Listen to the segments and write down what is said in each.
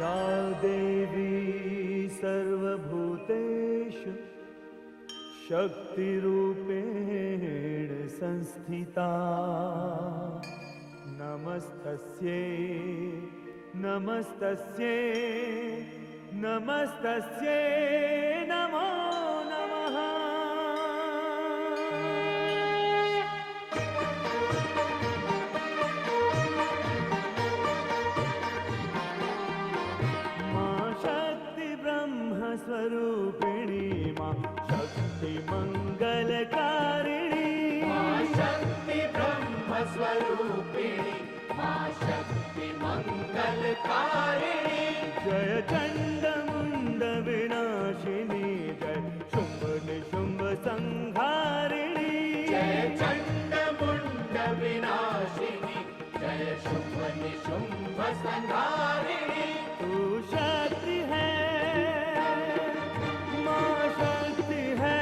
या देवी सर्वभूतेषु शक्तिरूपेण संस्थिता नमस्तस्यै नमस्तस्यै नमस्तस्यै नमो नमः। मां शक्ति ब्रह्म स्वरूपिणी मां शक्ति मंगलकारिणी मां शक्ति ब्रह्म स्वरूपिणी मां शक्ति मंगलकारिणी। जय चंड मुंड विनाशिनी जय शुंभ निशुंभ संहारिणी जय चंड मुंड विनाशिनी जय शुंभ निशुंभ संहारिणी। तू शक्ति है मां शक्ति है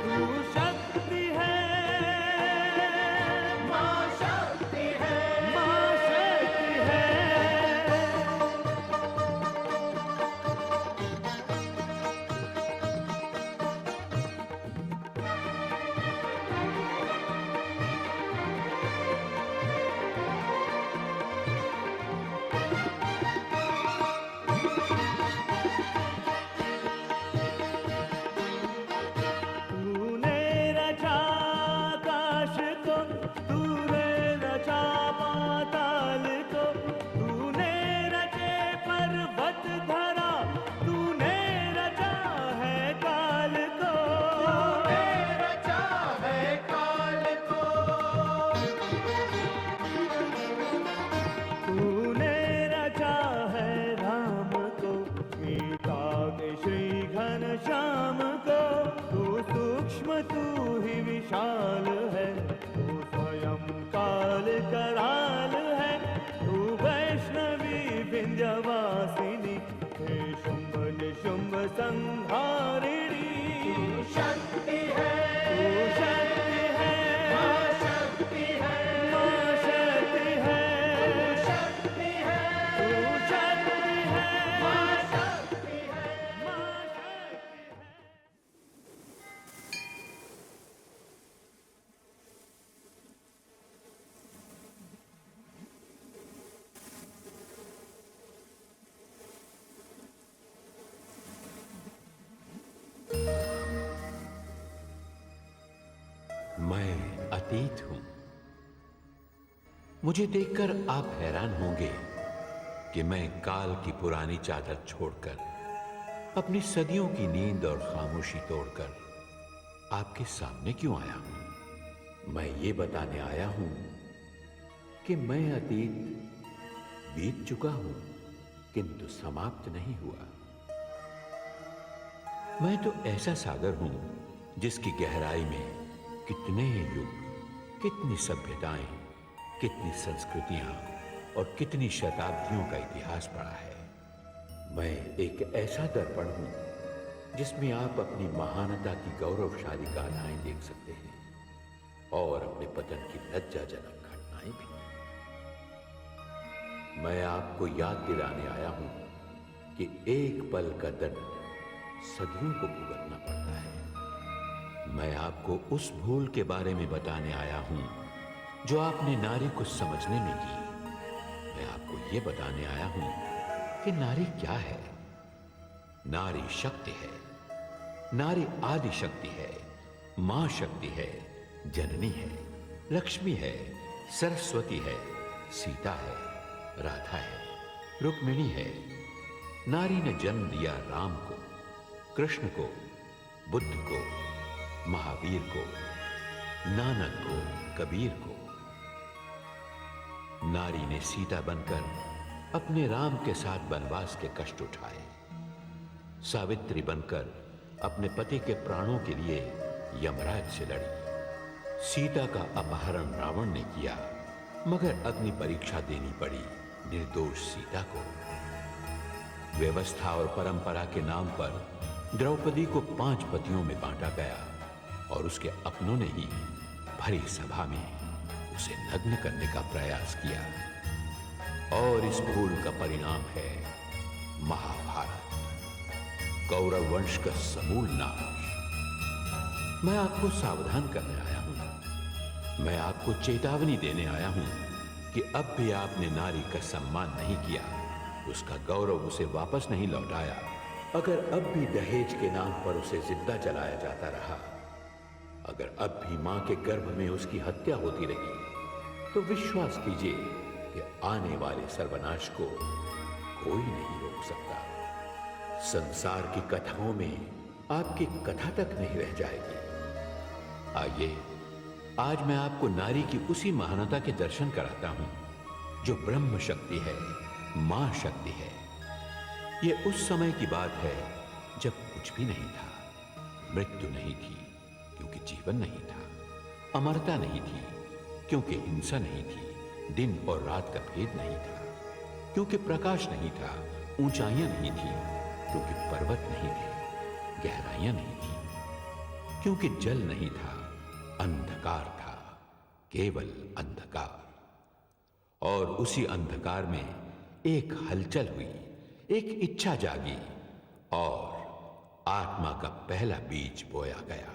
तू शक्ति है मां शक्ति है मां शक्ति है। तूने रचा आकाश को तूने रचा पाताल को तूने रचे पर्वत धरा तूने रचा है काल को तूने रचा है काल को तूने रचा है राम को सीता के श्री घनश्याम को तू सूक्ष्म तू ही विशाल है तू स्वयं काल कराल है तू वैष्णवी विंध्यवासिनी हे शुंभ निशुंभ संहारिणी शक्ति है तू शक्ति है मां शक्ति है मां शक्ति है शक्ति है तू शक्ति है मां शक्ति है। मां शक्ति है। मैं अतीत हूं। मुझे देखकर आप हैरान होंगे कि मैं काल की पुरानी चादर छोड़कर अपनी सदियों की नींद और खामोशी तोड़कर आपके सामने क्यों आया हूं। मैं ये बताने आया हूं कि मैं अतीत बीत चुका हूं किंतु समाप्त नहीं हुआ। मैं तो ऐसा सागर हूं जिसकी गहराई में कितने युग, कितनी सभ्यताएं, कितनी संस्कृतियां और कितनी शताब्दियों का इतिहास पड़ा है। मैं एक ऐसा दर्पण हूं जिसमें आप अपनी महानता की गौरवशाली गाथाएं देख सकते हैं और अपने पतन की लज्जाजनक घटनाएं भी। मैं आपको याद दिलाने आया हूं कि एक पल का दंड सदियों को भुगतना पड़ता है। मैं आपको उस भूल के बारे में बताने आया हूं जो आपने नारी को समझने में की। मैं आपको यह बताने आया हूं कि नारी क्या है। नारी शक्ति है, नारी आदि शक्ति है, मां शक्ति है, जननी है, लक्ष्मी है, सरस्वती है, सीता है, राधा है, रुक्मिणी है। नारी ने जन्म दिया राम को, कृष्ण को, बुद्ध को, महावीर को, नानक को, कबीर को। नारी ने सीता बनकर अपने राम के साथ वनवास के कष्ट उठाए। सावित्री बनकर अपने पति के प्राणों के लिए यमराज से लड़ी। सीता का अपहरण रावण ने किया, मगर अग्नि परीक्षा देनी पड़ी निर्दोष सीता को। व्यवस्था और परंपरा के नाम पर द्रौपदी को 5 पतियों में बांटा गया और उसके अपनों ने ही भरी सभा में उसे नग्न करने का प्रयास किया। और इस भूल का परिणाम है महाभारत, कौरव वंश का समूल नाश। मैं आपको सावधान करने आया हूं, मैं आपको चेतावनी देने आया हूं कि अब भी आपने नारी का सम्मान नहीं किया, उसका गौरव उसे वापस नहीं लौटाया, अगर अब भी दहेज के नाम पर उसे जिंदा जलाया जाता रहा, अगर अब भी मां के गर्भ में उसकी हत्या होती रही, तो विश्वास कीजिए कि आने वाले सर्वनाश को कोई नहीं रोक सकता। संसार की कथाओं में आपकी कथा तक नहीं रह जाएगी। आइए, आज मैं आपको नारी की उसी महानता के दर्शन कराता हूं जो ब्रह्म शक्ति है, मां शक्ति है। यह उस समय की बात है जब कुछ भी नहीं था, मृत्यु नहीं थी क्योंकि जीवन नहीं था, अमरता नहीं थी क्योंकि हिंसा नहीं थी, दिन और रात का भेद नहीं था क्योंकि प्रकाश नहीं था, ऊंचाइयां नहीं थी क्योंकि पर्वत नहीं थे, गहराइयां नहीं थी क्योंकि जल नहीं था, अंधकार था, केवल अंधकार। और उसी अंधकार में एक हलचल हुई, एक इच्छा जागी और आत्मा का पहला बीज बोया गया।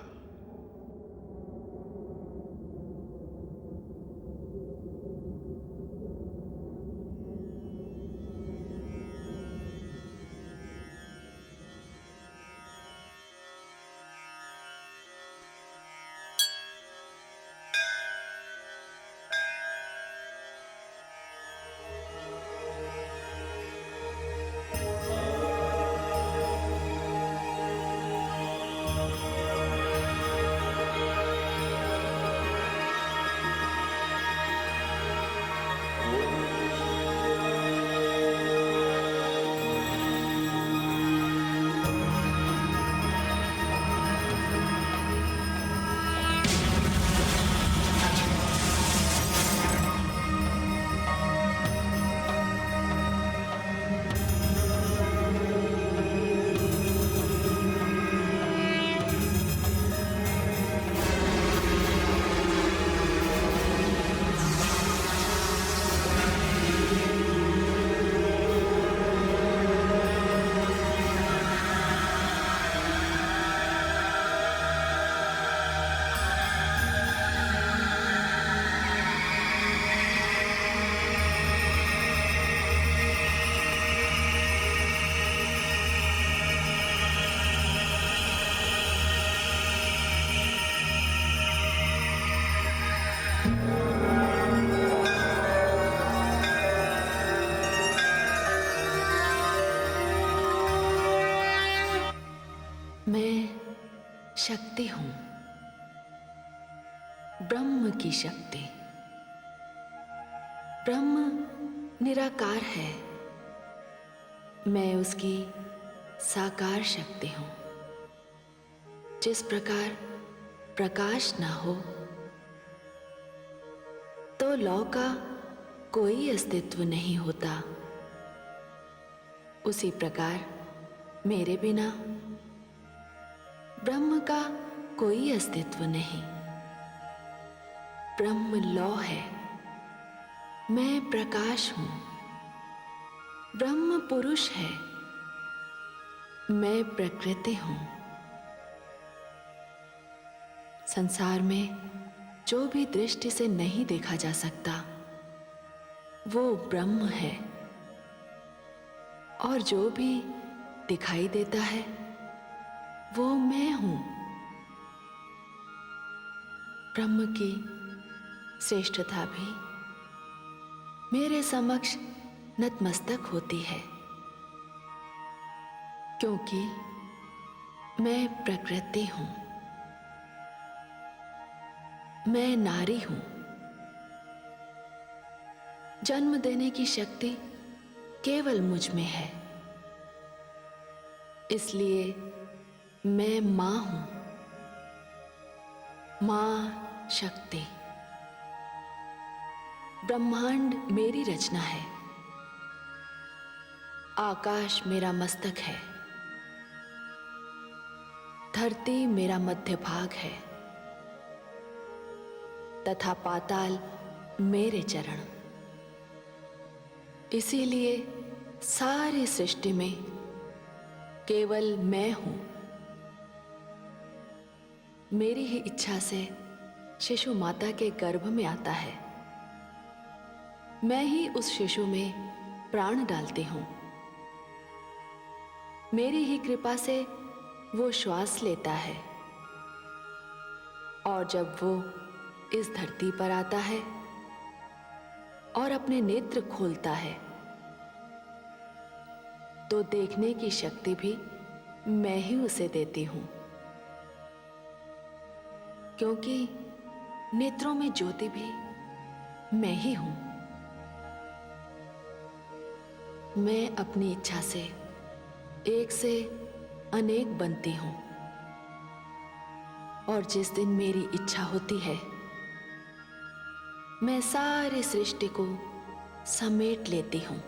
मैं शक्ति हूं, ब्रह्म की शक्ति। ब्रह्म निराकार है, मैं उसकी साकार शक्ति हूं। जिस प्रकार प्रकाश ना हो तो लौ का कोई अस्तित्व नहीं होता, उसी प्रकार मेरे बिना ब्रह्म का कोई अस्तित्व नहीं। ब्रह्म लौ है, मैं प्रकाश हूं। ब्रह्म पुरुष है, मैं प्रकृति हूं। संसार में जो भी दृष्टि से नहीं देखा जा सकता वो ब्रह्म है, और जो भी दिखाई देता है वो मैं हूं। ब्रह्म की श्रेष्ठता भी मेरे समक्ष नतमस्तक होती है, क्योंकि मैं प्रकृति हूं, मैं नारी हूं। जन्म देने की शक्ति केवल मुझ में है, इसलिए मैं मां हूं, मां शक्ति। ब्रह्मांड मेरी रचना है, आकाश मेरा मस्तक है, धरती मेरा मध्य भाग है, तथा पाताल मेरे चरण। इसीलिए सारी सृष्टि में केवल मैं हूं। मेरी ही इच्छा से शिशु माता के गर्भ में आता है। मैं ही उस शिशु में प्राण डालती हूं। मेरी ही कृपा से वो श्वास लेता है, और जब वो इस धरती पर आता है और अपने नेत्र खोलता है तो देखने की शक्ति भी मैं ही उसे देती हूं, क्योंकि नेत्रों में ज्योति भी मैं ही हूं। मैं अपनी इच्छा से एक से अनेक बनती हूं, और जिस दिन मेरी इच्छा होती है मैं सारी सृष्टि को समेट लेती हूं।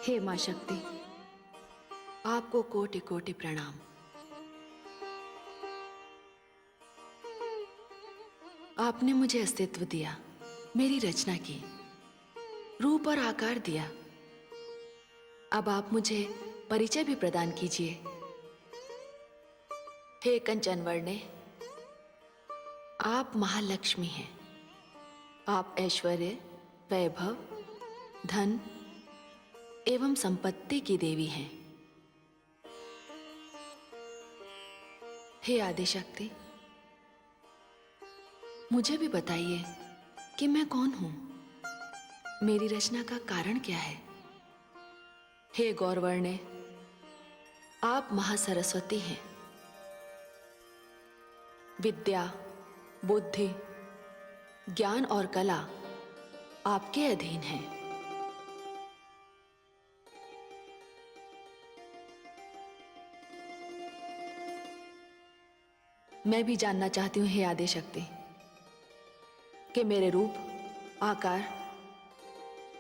हे मां शक्ति, आपको कोटि कोटि प्रणाम। आपने मुझे अस्तित्व दिया, मेरी रचना की, रूप और आकार दिया। अब आप मुझे परिचय भी प्रदान कीजिए। हे कंचन वर्णे, आप महालक्ष्मी हैं। आप ऐश्वर्य, वैभव, धन एवं संपत्ति की देवी हैं। हे आदिशक्ति, मुझे भी बताइए कि मैं कौन हूं, मेरी रचना का कारण क्या है। हे गौरवर्णे, आप महासरस्वती हैं। विद्या, बुद्धि, ज्ञान और कला आपके अधीन है। मैं भी जानना चाहती हूं हे आदिशक्ति कि मेरे रूप, आकार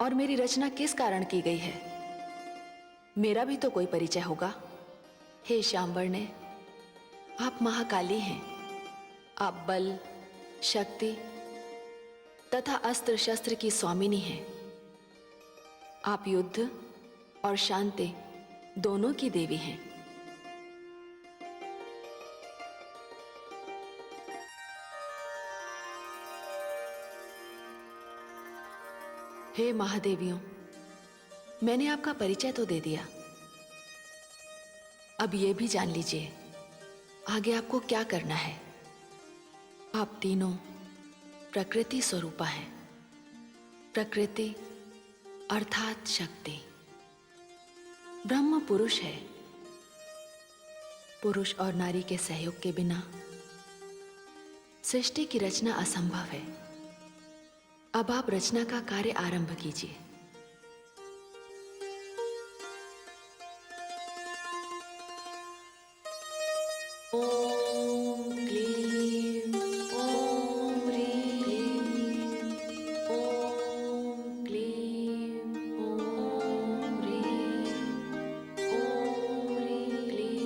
और मेरी रचना किस कारण की गई है। मेरा भी तो कोई परिचय होगा। हे श्यामवर्णे, आप महाकाली हैं। आप बल, शक्ति तथा अस्त्र शस्त्र की स्वामिनी हैं। आप युद्ध और शांति दोनों की देवी हैं। हे महादेवियों, मैंने आपका परिचय तो दे दिया, अब ये भी जान लीजिए आगे आपको क्या करना है। आप तीनों प्रकृति स्वरूपा हैं। प्रकृति अर्थात शक्ति। ब्रह्म पुरुष है। पुरुष और नारी के सहयोग के बिना सृष्टि की रचना असंभव है। अब आप रचना का कार्य आरंभ कीजिए। ओम क्लीं ओम ह्रीं ओम क्लीं ओम ह्रीं ओम ह्रीं क्लीं।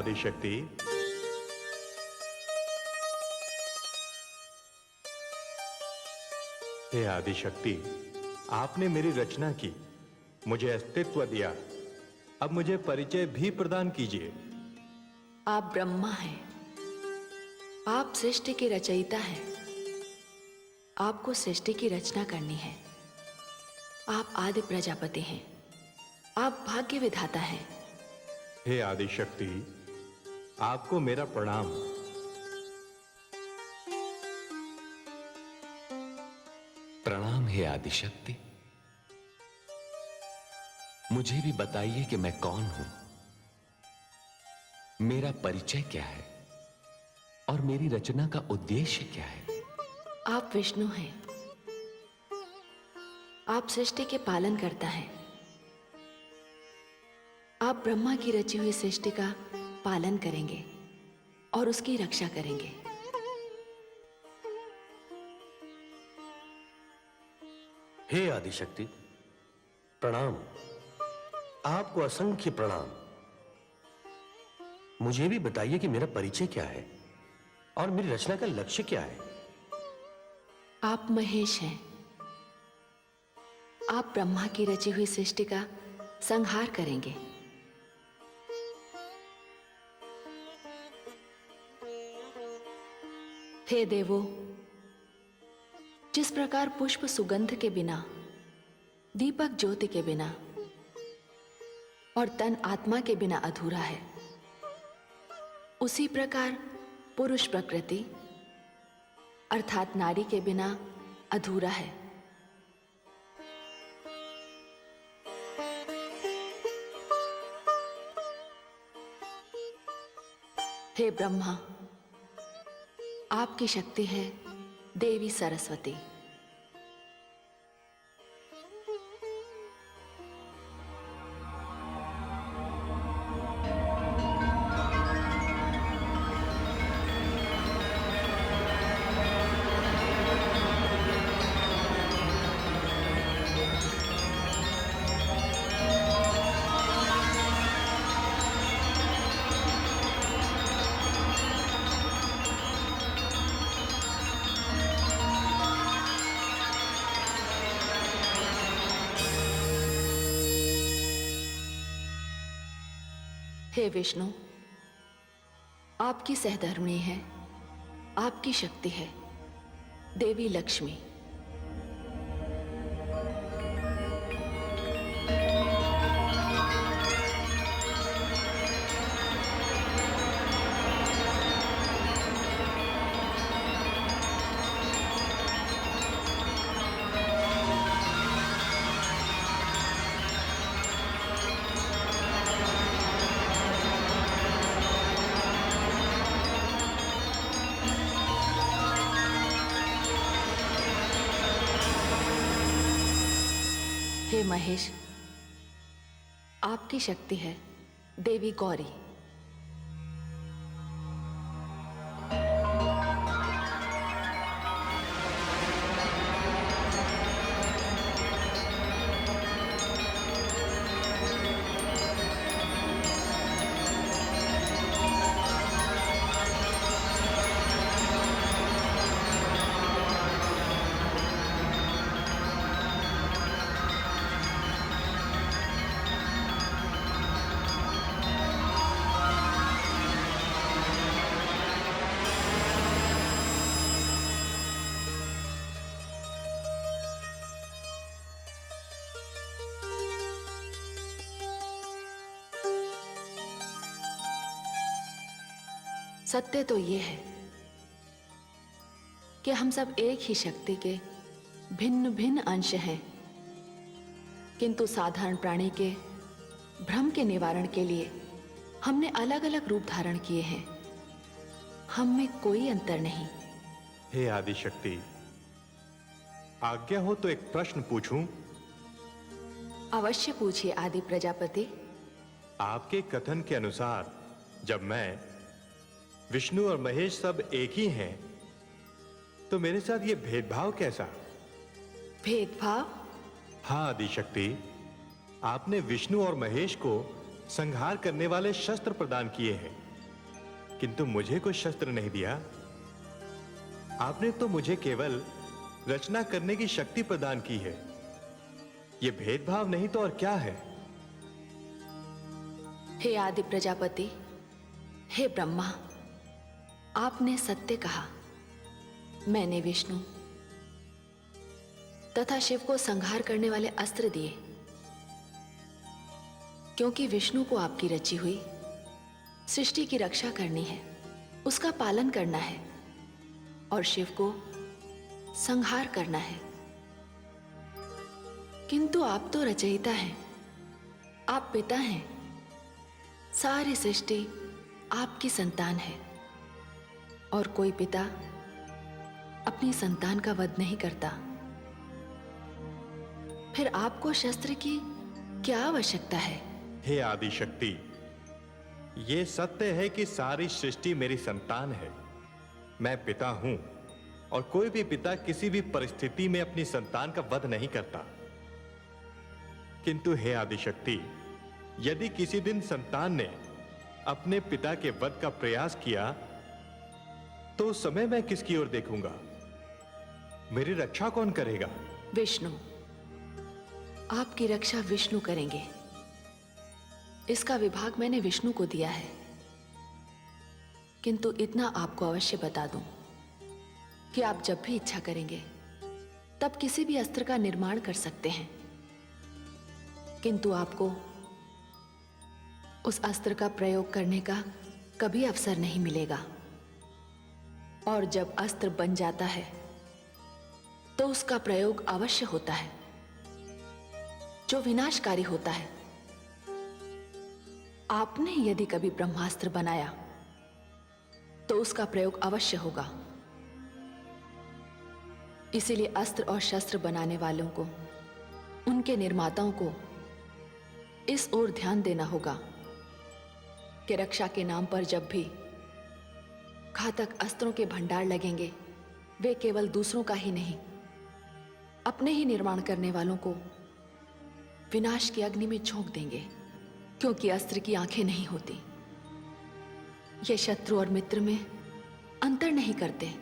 आदिशक्ति। हे आदिशक्ति, आपने मेरी रचना की, मुझे अस्तित्व दिया, अब मुझे परिचय भी प्रदान कीजिए। आप ब्रह्मा हैं, आप सृष्टि के रचयिता हैं। आपको सृष्टि की रचना करनी है। आप आदि प्रजापति हैं, आप भाग्य विधाता हैं। हे आदिशक्ति, आपको मेरा प्रणाम। प्रणाम हे आदिशक्ति। मुझे भी बताइए कि मैं कौन हूं, मेरा परिचय क्या है और मेरी रचना का उद्देश्य क्या है। आप विष्णु हैं, आप सृष्टि के पालन करता है। आप ब्रह्मा की रची हुई सृष्टि का पालन करेंगे और उसकी रक्षा करेंगे। हे आदिशक्ति, प्रणाम। आपको असंख्य प्रणाम। मुझे भी बताइए कि मेरा परिचय क्या है और मेरी रचना का लक्ष्य क्या है। आप महेश हैं, आप ब्रह्मा की रची हुई सृष्टि का संहार करेंगे। हे देवो, जिस प्रकार पुष्प सुगंध के बिना, दीपक ज्योति के बिना और तन आत्मा के बिना अधूरा है, उसी प्रकार पुरुष प्रकृति अर्थात नारी के बिना अधूरा है। हे ब्रह्मा, आपकी शक्ति है देवी सरस्वती। हे विष्णु, आपकी सहधर्मिणी है, आपकी शक्ति है देवी लक्ष्मी। हे महेश, आपकी शक्ति है देवी गौरी। सत्य तो ये है कि हम सब एक ही शक्ति के भिन्न भिन्न अंश हैं, किंतु साधारण प्राणी के भ्रम के निवारण के लिए हमने अलग अलग रूप धारण किए हैं। हम में कोई अंतर नहीं। हे आदिशक्ति, आज्ञा हो तो एक प्रश्न पूछूं? अवश्य पूछिए आदि प्रजापति। आपके कथन के अनुसार जब मैं, विष्णु और महेश सब एक ही हैं, तो मेरे साथ ये भेदभाव कैसा? भेदभाव? हाँ आदिशक्ति, आपने विष्णु और महेश को संहार करने वाले शस्त्र प्रदान किए हैं, किंतु मुझे कोई शस्त्र नहीं दिया। आपने तो मुझे केवल रचना करने की शक्ति प्रदान की है। यह भेदभाव नहीं तो और क्या है? हे आदि प्रजापति, हे ब्रह्मा, आपने सत्य कहा। मैंने विष्णु तथा शिव को संहार करने वाले अस्त्र दिए, क्योंकि विष्णु को आपकी रची हुई सृष्टि की रक्षा करनी है, उसका पालन करना है, और शिव को संहार करना है। किंतु आप तो रचयिता हैं, आप पिता हैं। सारी सृष्टि आपकी संतान है, और कोई पिता अपनी संतान का वध नहीं करता। फिर आपको शस्त्र की क्या आवश्यकता है? हे आदि शक्ति, यह सत्य है कि सारी सृष्टि मेरी संतान है। मैं पिता हूं, और कोई भी पिता किसी भी परिस्थिति में अपनी संतान का वध नहीं करता। किंतु हे आदि शक्ति, यदि किसी दिन संतान ने अपने पिता के वध का प्रयास किया, तो उस समय मैं किसकी ओर देखूंगा? मेरी रक्षा कौन करेगा? विष्णु। आपकी रक्षा विष्णु करेंगे। इसका विभाग मैंने विष्णु को दिया है। किंतु इतना आपको अवश्य बता दूं कि आप जब भी इच्छा करेंगे तब किसी भी अस्त्र का निर्माण कर सकते हैं, किंतु आपको उस अस्त्र का प्रयोग करने का कभी अवसर नहीं मिलेगा। और जब अस्त्र बन जाता है तो उसका प्रयोग अवश्य होता है, जो विनाशकारी होता है। आपने यदि कभी ब्रह्मास्त्र बनाया तो उसका प्रयोग अवश्य होगा। इसीलिए अस्त्र और शस्त्र बनाने वालों को, उनके निर्माताओं को इस ओर ध्यान देना होगा कि रक्षा के नाम पर जब भी घातक अस्त्रों के भंडार लगेंगे, वे केवल दूसरों का ही नहीं, अपने ही निर्माण करने वालों को विनाश की अग्नि में झोंक देंगे। क्योंकि अस्त्र की आंखें नहीं होती, ये शत्रु और मित्र में अंतर नहीं करते,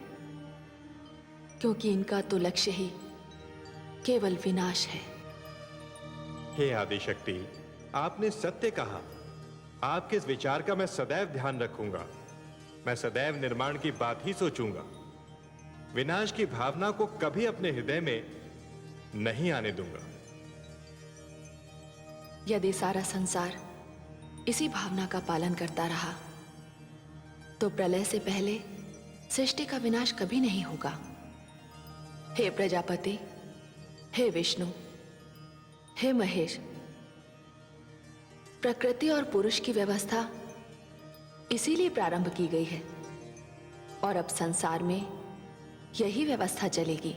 क्योंकि इनका तो लक्ष्य ही केवल विनाश है। हे आदि शक्ति, आपने सत्य कहा। आपके इस विचार का मैं सदैव ध्यान रखूंगा। मैं सदैव निर्माण की बात ही सोचूंगा। विनाश की भावना को कभी अपने हृदय में नहीं आने दूंगा। यदि सारा संसार इसी भावना का पालन करता रहा तो प्रलय से पहले सृष्टि का विनाश कभी नहीं होगा। हे प्रजापति, हे विष्णु, हे महेश, प्रकृति और पुरुष की व्यवस्था इसीलिए प्रारंभ की गई है, और अब संसार में यही व्यवस्था चलेगी।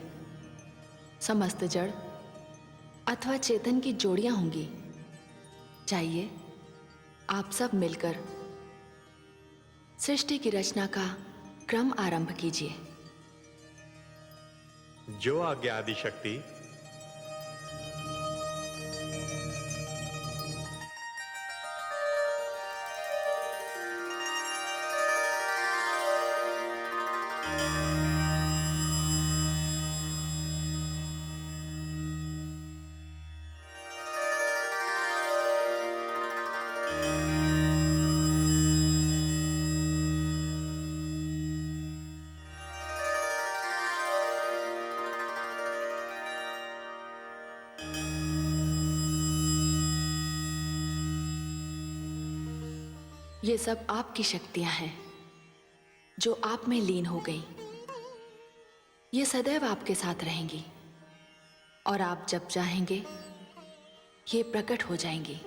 समस्त जड़ अथवा चेतन की जोड़ियां होंगी। चाहिए आप सब मिलकर सृष्टि की रचना का क्रम आरंभ कीजिए। जो आज्ञा आदि शक्ति। ये सब आपकी शक्तियां हैं जो आप में लीन हो गई। ये सदैव आपके साथ रहेंगी, और आप जब चाहेंगे ये प्रकट हो जाएंगी।